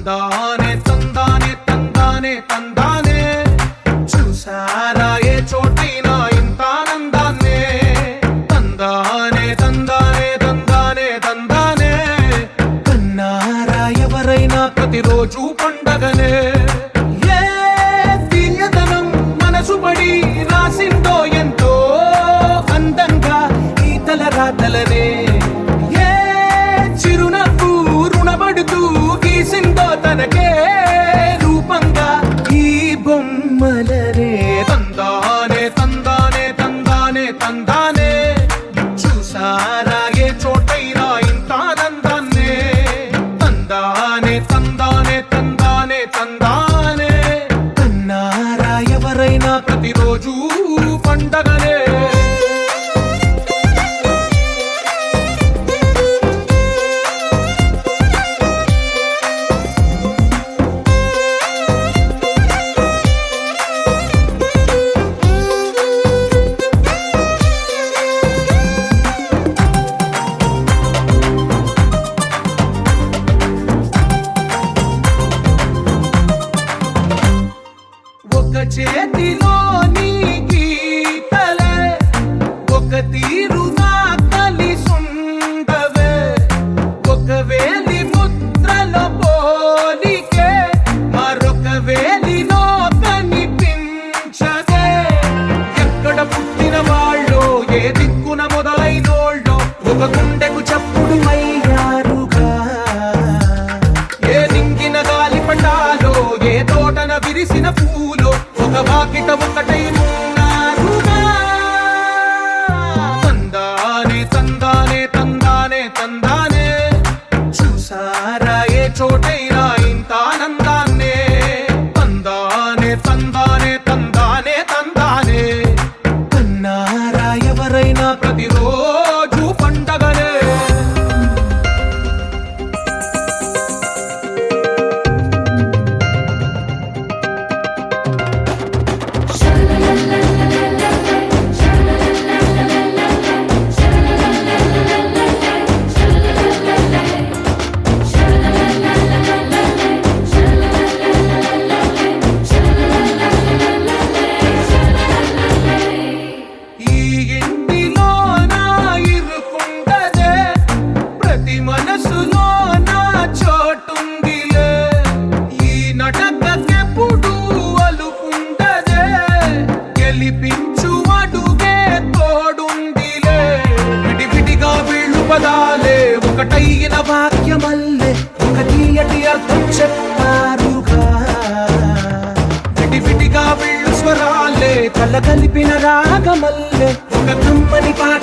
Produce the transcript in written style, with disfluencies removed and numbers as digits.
తందానే తందానే తందానే తందానే చూసారా ఏ చోటైనా ఇంత ఆనందాన్నే తందానే తందానే తందానే తందానే కన్నారా ఎవరైనా ప్రతిరోజు పండగనే ఏ తీయదనం మనసు పడి రాసిందో ఎంతో అందంగా ఈ తల రాతలనే ఏ చిరునవ్వు రుణపడుతూ గీసిందో తనకే రూపంగా ఈ బొమ్మలనే తందానే తందానే తందానే తందానే చూసారా ఏ చోటైనా ఇంత ఆనందాన్నే తందానే తందానే తందానే తందానే కన్నారా ఎవరైనా ప్రతిరోజు పండగనే ఒక చేతిలో నీ గీతలే ఒక తీరుగా కలిసుండవే ఒక వేలి ముద్రలో పోలికే మరొక వేలిలో కనిపించదే ఎక్కడ పుట్టిన వాళ్ళో ఏ దిక్కున మొదలైనోళ్ళో ఒక గుండెకు చప్పుడు అయ్యారుగా ఏ నింగిన గాలి పటాలో ఏ తోటన విరిసిన పూలో ఒక వాకిట ఒకటై ఉన్నారుగా తందానే తందానే తందానే తందానే చూసారా ఏ చోటైనా ఇంత ఆనందాన్నే తందానే తందానే తందానే తందానే కన్నారా ఎవరైనా ప్రతిరోజు పండగనే ఈ ఇంటిలో నా ఇరుకుండదే ప్రతి మనసులో నా చోటుందిలే ఈ నటకెప్పుడు అలుకుండదే గెలిపించు అడుగే తోడుందిలే విడివిడిగా వీళ్ళు పదాలే ఒకటైన వాక్యమల్లే ఒక తీయటి అర్థం చెప్పారుగా విడివిడిగా వీళ్ళు స్వరాలే కల కలిపిన రాగమల్లే ఒక కమ్మని పాట